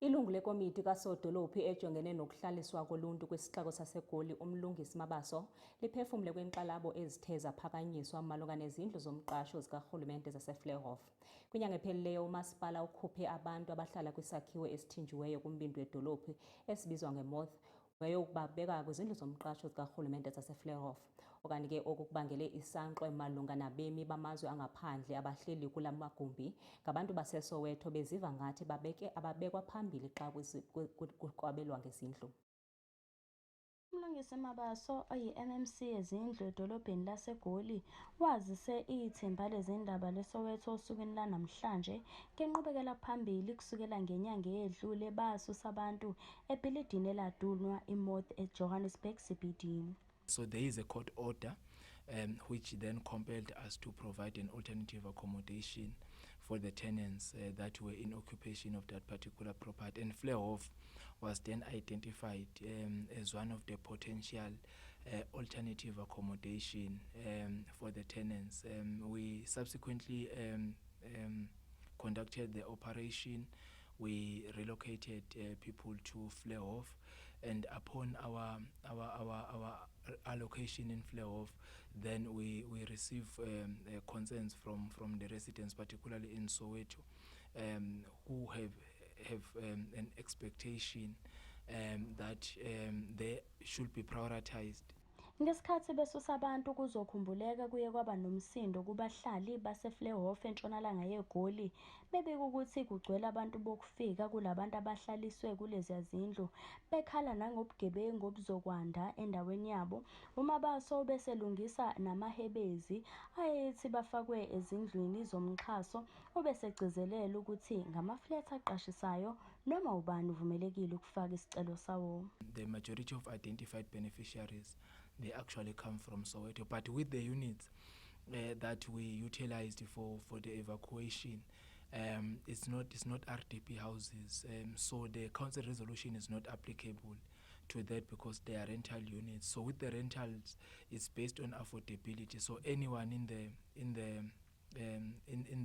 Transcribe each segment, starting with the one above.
Ilungu lekomiti kasodolophi ejongene nokuhlaliswa koluntu kwisixeko saseGoli uMlungisi Mabaso liphefumle kwinkxalabo ezithe zaphakanyiswa malunga nezindlu zomqasho zikarhulumente zaseVleuhof. Kwinyanga ephelileyo umasipala ukhuphe abantu abahlala kwisakhiwo esithinjiweyo kumbindi wedolophu esibizwa ngeMoth wayokubabeka kwizindlu zomqasho zikarhulumente zaseVleuhof. Okanye ke oku kubangele isankxwe malunga nabemi bamazwe angaphandle abahleli kula magumbi ngabantu baseSoweto beziva ngathi ababekwa phambili xa kwabelwa ngezindlu. uMlungisi Mabaso oyi-MMC yezindlu edolobheni laseGoli wazise ithimba lezindaba leSoweto osukwini lanamhlanje ngenqubekela phambili kusukela ngenyanga eyedlule basusa abantu ebhilidini eladunwa iMoth eJohannesburg CBD. So there is a court order which then compelled us to provide an alternative accommodation for the tenants that were in occupation of that particular property. And Vleuhof was then identified as one of the potential alternative accommodation for the tenants. We subsequently conducted the operation. We relocated people to Vleuhof, and upon our allocation in Vleuhof, then we receive concerns from the residents, particularly in Soweto, who have an expectation that they should be prioritized. Ngesikhathi besusa abantu kuzokhumbuleka kuye kwaba nomsindo kubahlali baseVleuhof entshonalanga yeGoli bebika ukuthi kugcwele abantu bokufika kulabantu abahlaliswe kulezi zindlu bekhala nangobugebengu obuzokwanda endaweni yabo. uMabaso beselungisa namahebezi ayethi bafakwe ezindlwini zomxhaso obesegcizelela ukuthi ngamaflethi aqashisayo noma ubani uvumelekile ukufaka isicelo sawo. The majority of identified beneficiaries, they actually come from Soweto, but with the units that we utilized for the evacuation, it's not RDP houses, so the council resolution is not applicable to that because they are rental units. So with the rentals, it's based on affordability. So anyone in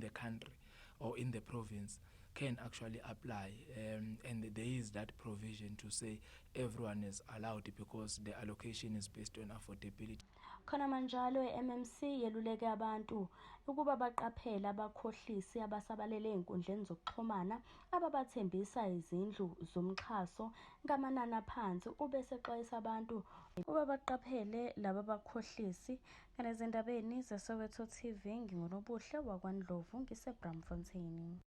the country or in the province can actually apply, and there is that provision to say everyone is allowed because the allocation is based on affordability. Khona manjalo iMMC yeluleke abantu ukuba baqaphele abakhohlisi abasabalele einkundleni zokuxhumana ababathembisa izindlu zomxhaso ngamanani aphansi ubese xwayisa abantu ukuba baqaphele laba bakhohlisi. Kana ezindabeni zeSoweto TV ngingonobuhle wakwaNdlovu ngiseBramfontein.